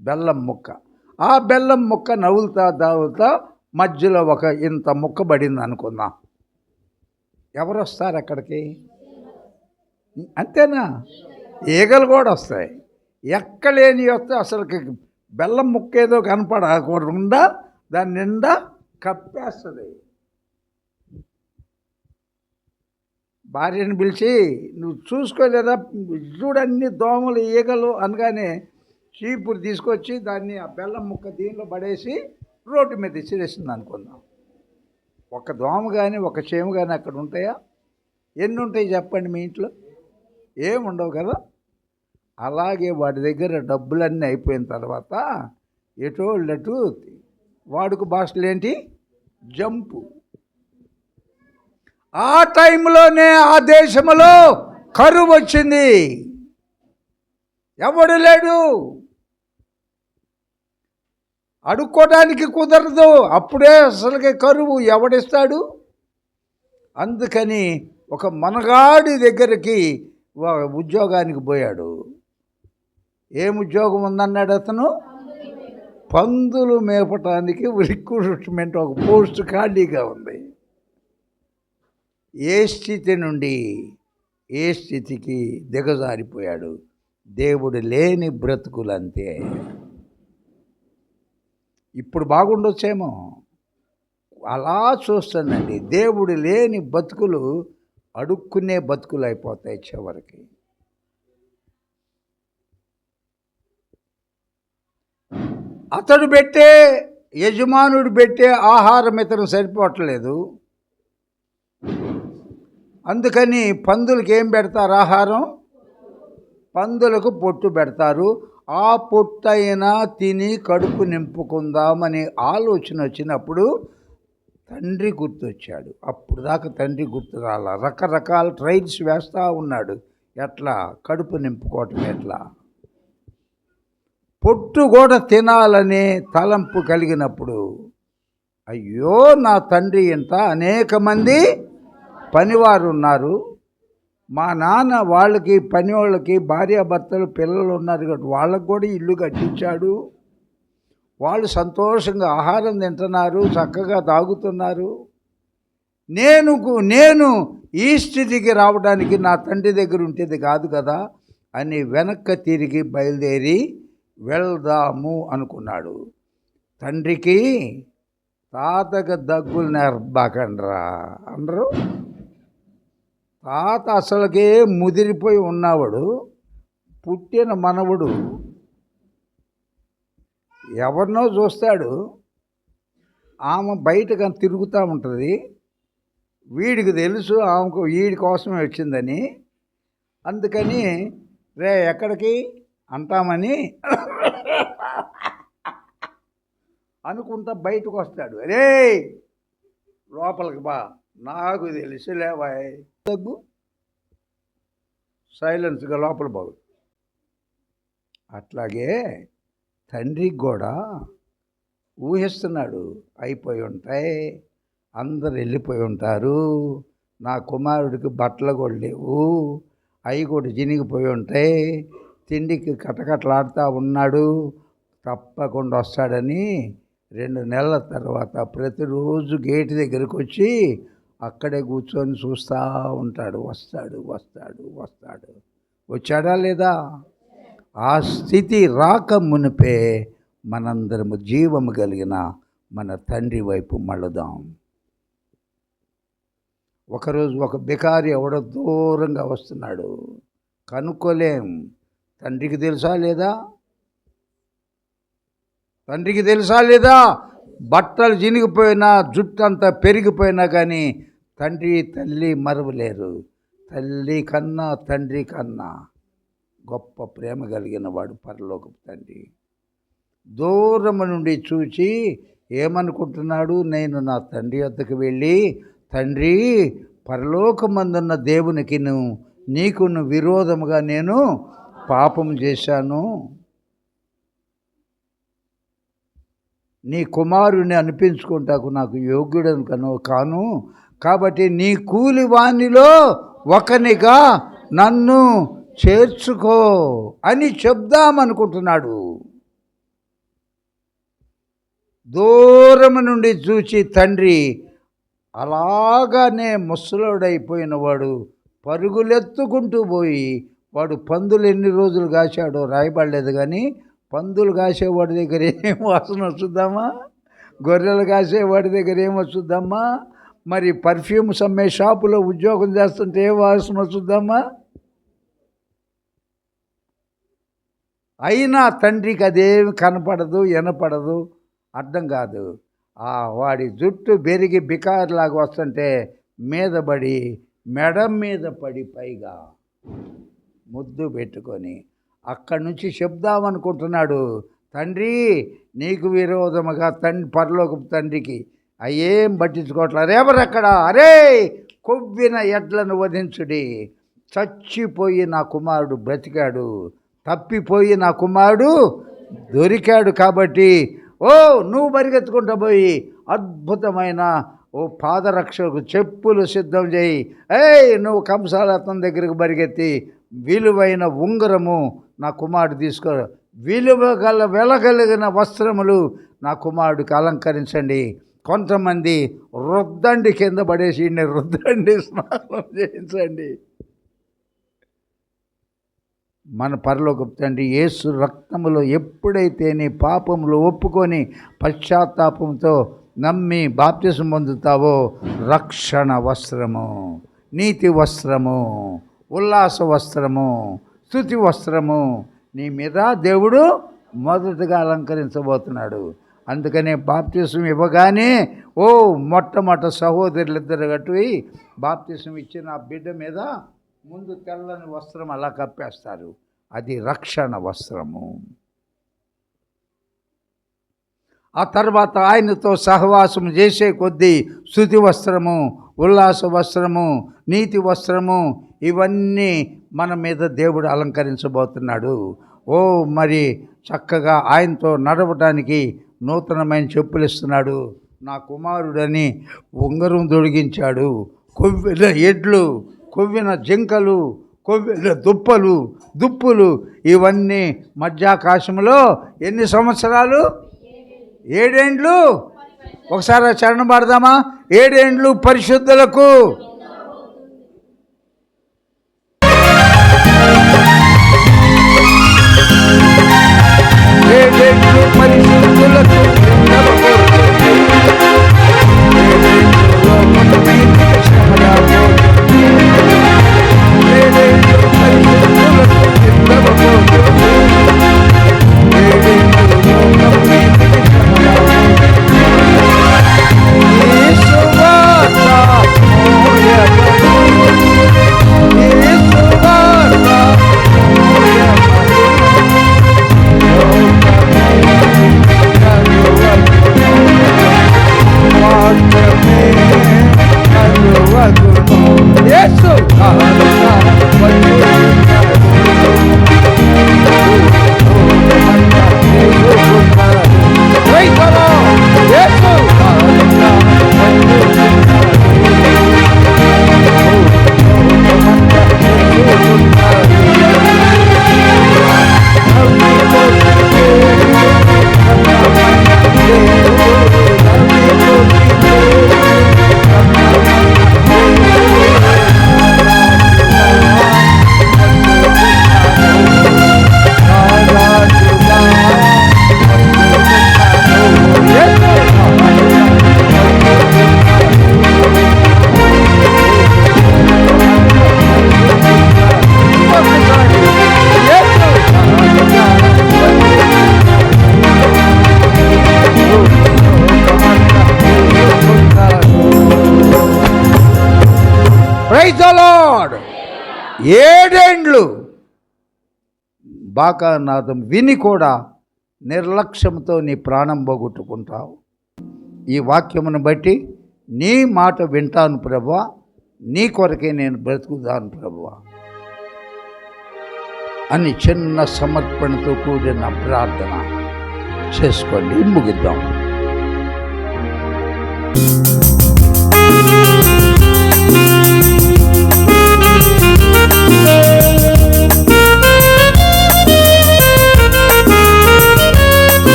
A: బెల్లం ముక్క, ఆ బెల్లం ముక్క నవ్వులుతా మధ్యలో ఒక ఇంత ముక్క పడింది అనుకుందాం, ఎవరు వస్తారు అక్కడికి? అంతేనా? ఈగలు కూడా వస్తాయి. ఎక్కలేని వస్తే అసలుకి బెల్లం ముక్క ఏదో కనపడకుండా దాని నిండా కప్పేస్తుంది. భార్యను పిలిచి, నువ్వు చూసుకోలేదా, చూడన్ని దోమలు ఈగలు అనగానే చీపురు తీసుకొచ్చి దాన్ని ఆ బెల్లం ముక్క దీనిలో పడేసి రోడ్డు మీద ఇసిరేసింది అనుకుందాం. ఒక దోమ కానీ ఒక చేము కానీ అక్కడ ఉంటాయా? ఎన్ని ఉంటాయి చెప్పండి మీ ఇంట్లో? ఏముండవు కదా. అలాగే వాడి దగ్గర డబ్బులన్నీ అయిపోయిన తర్వాత ఎటోళ్ళటు వాడుక భాషలు ఏంటి, జంపు. ఆ టైంలోనే ఆ దేశంలో కరువు వచ్చింది, ఎవడు లేడు, అడుక్కోవడానికి కుదరదు, అప్పుడే అసలుకే కరువు, ఎవడిస్తాడు? అందుకని ఒక మనగాడి దగ్గరికి ఉద్యోగానికి పోయాడు. ఏం ఉద్యోగం ఉందన్నాడు అతను? పందులు మేపటానికి రిక్రూట్మెంట్ ఒక పోస్ట్ ఖాళీగా ఉంది. ఏ స్థితి నుండి ఏ స్థితికి దిగజారిపోయాడు. దేవుడు లేని బ్రతుకులు అంతే. ఇప్పుడు బాగుండొచ్చేమో, అలా చూస్తానండి. దేవుడు లేని బతుకులు అడుక్కునే బతుకులు అయిపోతాయి చివరికి. అతడు పెట్టే, యజమానుడు పెట్టే ఆహారం ఇతను సరిపోవట్లేదు. అందుకని పందులకి ఏం పెడతారు ఆహారం? పందులకు పొట్టు పెడతారు. ఆ పొట్టైనా తిని కడుపు నింపుకుందామనే ఆలోచన వచ్చినప్పుడు తండ్రి గుర్తొచ్చాడు. అప్పుడు దాకా తండ్రి గుర్తు రాల. రకరకాల ట్రైల్స్ వేస్తూ ఉన్నాడు. ఎట్లా కడుపు నింపుకోవటం, ఎట్లా పొట్టు కూడా తినాలనే తలంపు కలిగినప్పుడు, అయ్యో నా తండ్రి ఇంట అనేక మంది పనివారు ఉన్నారు, మా నాన్న వాళ్ళకి పని వాళ్ళకి భార్యాభర్తలు పిల్లలు ఉన్నారు కాబట్టి వాళ్ళకు కూడా ఇల్లు కట్టించాడు. వాళ్ళు సంతోషంగా ఆహారం తింటున్నారు, చక్కగా తాగుతున్నారు. నేను ఈ స్థితికి రావడానికి నా తండ్రి దగ్గర ఉంటేది కాదు కదా అని వెనక్కి తిరిగి బయలుదేరి వెళ్దాము అనుకున్నాడు. తండ్రికి తాతకు దగ్గులు నేర్పకండ్రా అందరూ. తాత అసలుకే ముదిరిపోయి ఉన్నవాడు, పుట్టిన మనవడు ఎవరినో చూస్తాడు, ఆమె బయటకు తిరుగుతూ ఉంటుంది. వీడికి తెలుసు ఆమెకు వీడి కోసమే వచ్చిందని. అందుకని రే ఎక్కడికి అంటామని అనుకుంటా బయటకు వస్తాడు. రే లోపలికి బా, నాకు తెలుసులేవాయ్. దగ్గు సైలెన్స్గా లోపల బాగు. అట్లాగే తండ్రికి కూడా ఊహిస్తున్నాడు, అయిపోయి ఉంటాయి, అందరు వెళ్ళిపోయి ఉంటారు, నా కుమారుడికి బట్టలు కూడా లేవు, అవి కూడా జినిగిపోయి ఉంటాయి, తిండికి కటకట్లాడుతూ ఉన్నాడు, తప్పకుండా వస్తాడని 2 నెలల తర్వాత ప్రతిరోజు గేటు దగ్గరికి వచ్చి అక్కడే కూర్చొని చూస్తూ ఉంటాడు. వస్తాడు. వచ్చాడా లేదా? ఆ స్థితి రాక మునిపే మనందరము జీవము కలిగిన మన తండ్రి వైపు మళ్ళుదాం. ఒకరోజు ఒక బికారి ఎవడో దూరంగా వస్తున్నాడు, కనుక్కోలేం. తండ్రికి తెలుసా లేదా? తండ్రికి తెలుసా లేదా? బట్టలు చినిగిపోయినా, జుట్టు అంతా పెరిగిపోయినా కానీ తండ్రి తల్లి మరవలేరు. తల్లి కన్నా తండ్రి కన్నా గొప్ప ప్రేమ కలిగిన వాడు పరలోకపు తండ్రి. దూరము నుండి చూచి ఏమనుకుంటున్నాడు? నేను నా తండ్రి వద్దకు వెళ్ళి, తండ్రి పరలోకమందున్న దేవునికి నీకును విరోధముగా నేను పాపం చేశాను, నీ కుమారుని అనిపించుకుంటాకు నాకు యోగ్యుడను కాను, కాబట్టి నీ కూలి వానిలో ఒకనిగా నన్ను చేర్చుకో అని చెప్దామనుకుంటున్నాడు. దూరం నుండి చూచి తండ్రి అలాగానే ముసలోడైపోయిన వాడు పరుగులెత్తుకుంటూ పోయి, వాడు పందులు ఎన్ని రోజులు కాశాడో రాయబడలేదు, కానీ పందులు కాసేవాడి దగ్గర ఏం వాసన వస్తుందమ్మా? గొర్రెలు కాసేవాడి దగ్గర ఏం వస్తుందమ్మా? మరి పర్ఫ్యూమ్స్ అమ్మే షాపులో ఉద్యోగం చేస్తుంటే ఏ వాసన వస్తుందమ్మా? అయినా తండ్రికి అదేమి కనపడదు, వినపడదు, అర్థం కాదు. వాడి జుట్టు బెరిగి బికారులాగా వస్తుంటే మీద పడి, మెడ మీద పడి పైగా ముద్దు పెట్టుకొని అక్కడి నుంచి చెప్దామనుకుంటున్నాడు, తండ్రి నీకు విరోధముగా పరలోకపు తండ్రికి అయ్యేం పట్టించుకోవట్లా. రేవరక్కడ, అరే కొవ్విన ఎడ్లను వధించుడి, చచ్చిపోయి నా కుమారుడు బ్రతికాడు, తప్పిపోయి నా కుమారుడు దొరికాడు, కాబట్టి నువ్వు పరిగెత్తుకుంటూ పోయి అద్భుతమైన పాదరక్షకు చెప్పులు సిద్ధం చేయి. నువ్వు కంసాలత్నం దగ్గరికి పరిగెత్తి విలువైన ఉంగరము నా కుమారుడు తీసుకో, వెలగలిగిన వస్త్రములు నా కుమారుడికి అలంకరించండి. కొంతమంది రుద్దండి, కింద పడేసి రుద్దండి, స్నానం చేయించండి. మన పరలోకపు తండ్రి యేసు రక్తములో ఎప్పుడైతే నీ పాపములు ఒప్పుకొని పశ్చాత్తాపంతో నమ్మి బాప్తిసం పొందుతావో, రక్షణ వస్త్రము, నీతి వస్త్రము, ఉల్లాస వస్త్రము, స్తుతి వస్త్రము నీ మీద దేవుడు మొదటగా అలంకరించబోతున్నాడు. అందుకనే బాప్తిసం ఇవ్వగానే మొట్టమొదటి సహోదరులిద్దరు గట్టి బాప్తిసం ఇచ్చిన ఆ బిడ్డ మీద ముందు తెల్లని వస్త్రం అలా కప్పేస్తారు. అది రక్షణ వస్త్రము. ఆ తర్వాత ఆయనతో సహవాసం చేసే కొద్దీ స్తుతి వస్త్రము, ఉల్లాస వస్త్రము, నీతి వస్త్రము ఇవన్నీ మన మీద దేవుడు అలంకరించబోతున్నాడు. మరి చక్కగా ఆయనతో నడవటానికి నూతనమైన చెప్పులు ఇస్తున్నాడు. నా కుమారుడని ఉంగరం తొడిగించాడు. కొవ్విన ఎడ్లు, కొవ్విన జింకలు, కొవ్విన దుప్పులు ఇవన్నీ మధ్యాకాశంలో ఎన్ని సంవత్సరాలు? 7 ఏండ్లు. ఒకసారి చరణం పాడదామా? 7 ఏండ్లు పరిశుద్ధులకు. Praise the lord. 7 ఏండ్లు బాకానాదం విని కూడా నిర్లక్ష్యంతో నీ ప్రాణం పోగొట్టుకుంటావు. ఈ వాక్యమును బట్టి నీ మాట వింటాను ప్రభువా, నీ కొరకే నేను బ్రతుకుతాను ప్రభువా అని చిన్న సమర్పణతో కూడిన ప్రార్థన చేసుకోండి. ముగిద్దాం.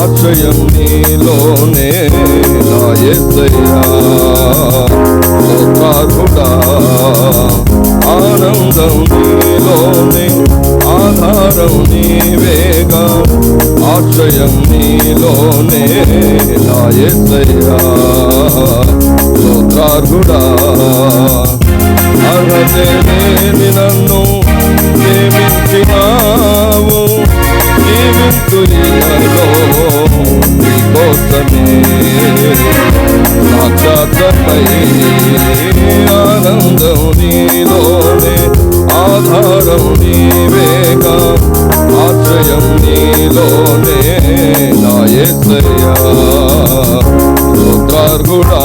B: ఆశ్రయం నీలోనే నా యేసయ్యా, స్తోత్రార్హుడా. ఆనందం నీలోనే, ఆధారం నీవేగా, ఆశ్రయం నీలోనే నా యేసయ్యా, స్తోత్రార్హుడా. అర్హతే లేని నన్ను ప్రేమించినావు, జీవింతులలో నీ కోసమే సాక్షాత్మై. ఆనందం నీలోనే, ఆధారం నీవేగా, ఆశ్రయం నీలోనే నా యేసయ్యా, స్తోత్రార్హుడా.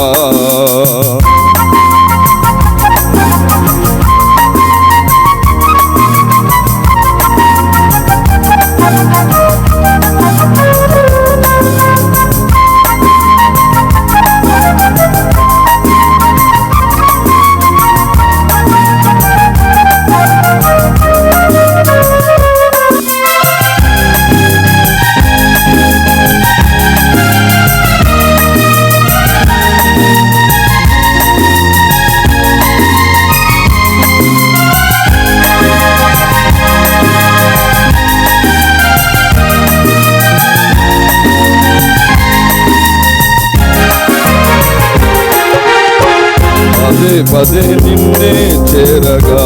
B: పదే నిన్నే చేరగా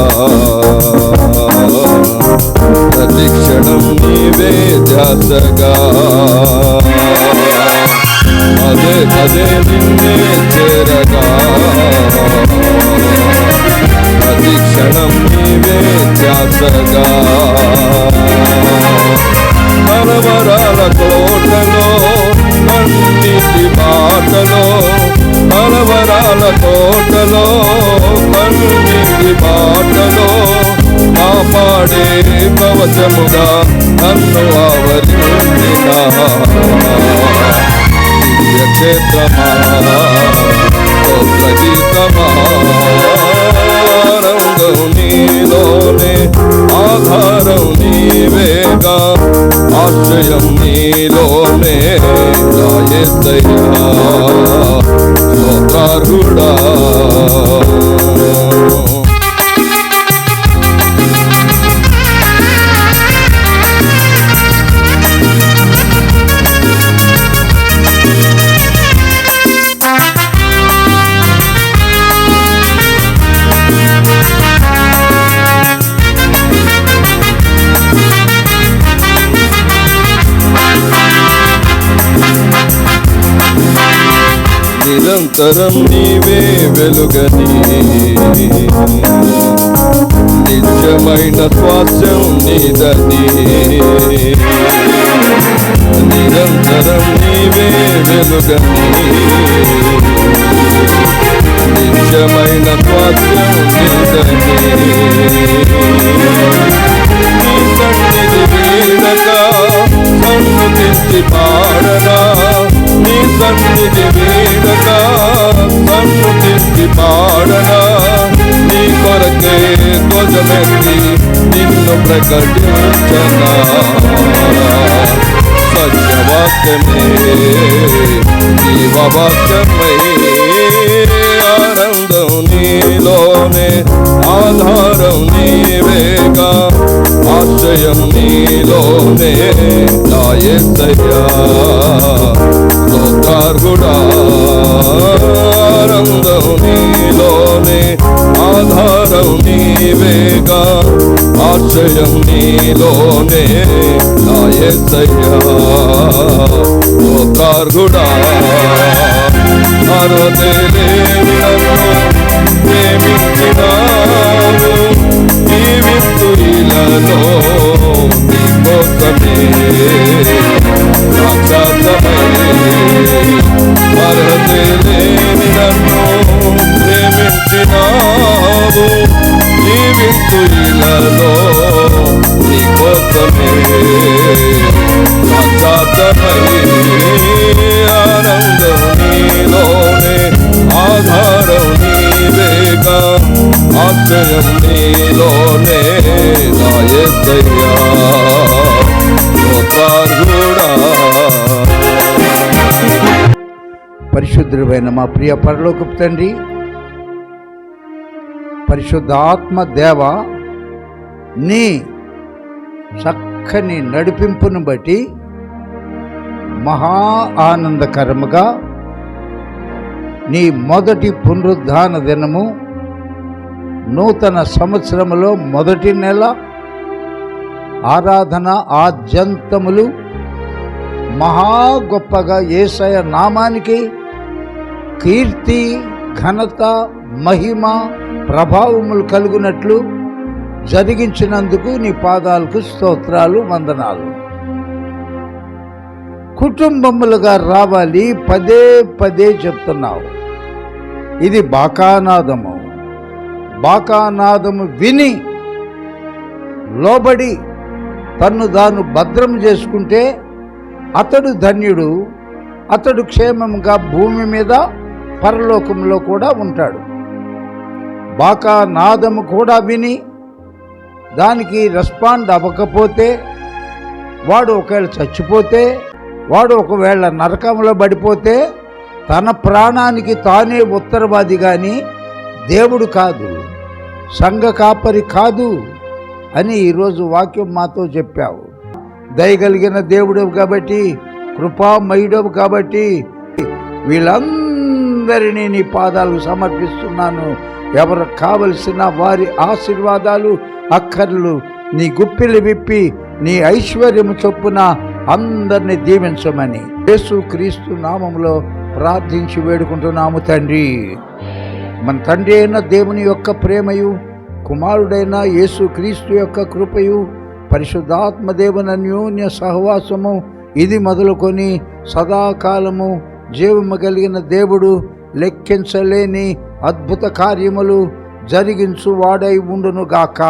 B: ప్రతి క్షణం నీవే ధ్యాసగా పదే పదే నిన్నే చేరగా ప్రతి క్షణం నీవే ధ్యాసగా కలవరాల తోటలో కన్నీటి బాటలో కలవరాల తోటలో కన్నీటి బాటలో కాపాడే కవచముగా నన్ను ఆవరించిన క్షేత్రమా స్తోత్రగీతమా ఆనందం నీలోనే ఆధారం నీవేగా ఆశ్రయం నీలోనే నా యేసయ్యా స్తోత్రార్హుడా నిరంతరం నీవే వెలుగని నిజమైన స్వాస్థ్యం నీదని నిరంతరం నీవే వెలుగని నిజమైన స్వాస్థ్యం నీదని నీ సన్నిధి వీడగా సన్నుతించి పాడగా నీ సన్నిధి వీడగా సన్నుతించి పాడగా నీ కొరకే ధ్వజమెత్తి నిన్ను ప్రకటించనా సత్యవాక్యమే జీవవాక్యమై ఆనందం నీలోనే ఆధారం నీవేగా ఆశ్రయం నీలోనే నా యేసయ్యా స్తోత్రార్హుడా ఆనందం నీలోనే ఆధారం నీవేగా ఆశ్రయం నీలోనే నా యేసయ్యా స్తోత్రార్హుడా అర్హతే లేని నన్ను ప్రేమించినావు జీవితులలో నీ కోసమే సాక్షాత్తమై అర్హతే లేని నన్ను ప్రేమించినావు జీవితులలో నీ కోసమే సాక్షాత్తమై ఆనందం నీలోనే ఆధారం నీవేగా ఆశ్రయం నీలోనే నా యేసయ్యా స్తోత్రార్హుడా.
A: పరిశుద్ధుడైన మా ప్రియ పరలోకపు తండ్రి, పరిశుద్ధాత్మ దేవ, నీ చక్కని నడిపింపును బట్టి మహా ఆనందకరముగా నీ మొదటి పునరుద్ధాన దినము నూతన సంవత్సరములో మొదటి నెల ఆరాధన ఆద్యంతములు మహా గొప్పగా యేసయ్య నామానికి కీర్తి ఘనత మహిమ ప్రభావములు కలుగునట్లు జరిగించినందుకు నీ పాదాలకు స్తోత్రాలు వందనాలు. కుటుంబములుగా రావాలి పదే పదే చెప్తున్నావు. ఇది బాకానాదము. బాకానాదము విని లోబడి తన్ను తాను భద్రం చేసుకుంటే అతడు ధన్యుడు. అతడు క్షేమంగా భూమి మీద పరలోకంలో కూడా ఉంటాడు. బాకానాదము కూడా విని దానికి రెస్పాండ్ అవ్వకపోతే, వాడు ఒకవేళ చచ్చిపోతే, వాడు ఒకవేళ నరకంలో పడిపోతే తన ప్రాణానికి తానే ఉత్తరవాది కానీ దేవుడు కాదు, సంఘ కాపరి కాదు అని ఈరోజు వాక్యం మాతో చెప్పావు. దయగలిగిన దేవుడు కాబట్టి, కృపామయుడవు కాబట్టి వీళ్ళందరూ అందరినీ నీ పాదాలకు సమర్పిస్తున్నాను. ఎవరు కావలసిన వారి ఆశీర్వాదాలు, అక్కర్లు నీ గుప్పిలు విప్పి నీ ఐశ్వర్యము చొప్పున అందరినీ దీవించమని యేసు క్రీస్తు నామములో ప్రార్థించి వేడుకుంటున్నాము తండ్రి. మన తండ్రి అయిన దేవుని యొక్క ప్రేమయు, కుమారుడైన యేసు క్రీస్తు యొక్క కృపయు, పరిశుద్ధాత్మ దేవుని అన్యోన్య సహవాసము ఇది మొదలుకొని సదాకాలము జీవము కలిగిన దేవుడు లెక్కించలేని అద్భుత కార్యములు జరిగించు వాడై ఉండునుగాక.